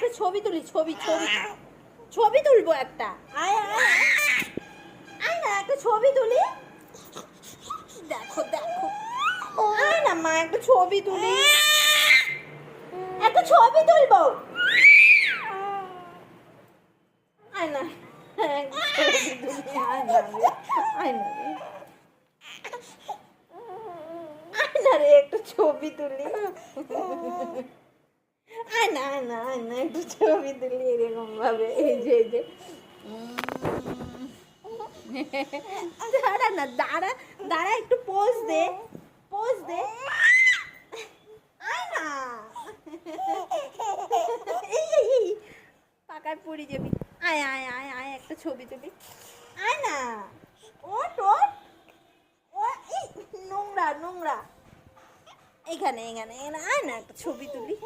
একটা ছবি তুলি, ছবি ছবি ছবি তুলবো একটা। আয় আয় আয় না, একটা ছবি তুলি। দেখো দেখো, আয় না মা, একটা ছবি তুলি, একটা ছবি তুলবো। আয় না, ছবি তুলি, আয় না রে, আয় না রে, আয় না রে, একটা ছবি তুলি। আয় না আয় না আয় না, একটু ছবি তুলি এরকম ভাবে। এই যে এই যে দাঁড়া না, দাঁড়া দাঁড়া, একটু পোজ দে, পোজ দে। আয় না, এই এই এই পাকায় পড়ে যাবি। আয় আয় আয় আয়, একটা ছবি তুলি। আয় না, ওঠ ওঠ, ও এই নোংরা নোংরা, এখানে এখানে এখানে, আয় না, একটা ছবি তুলি।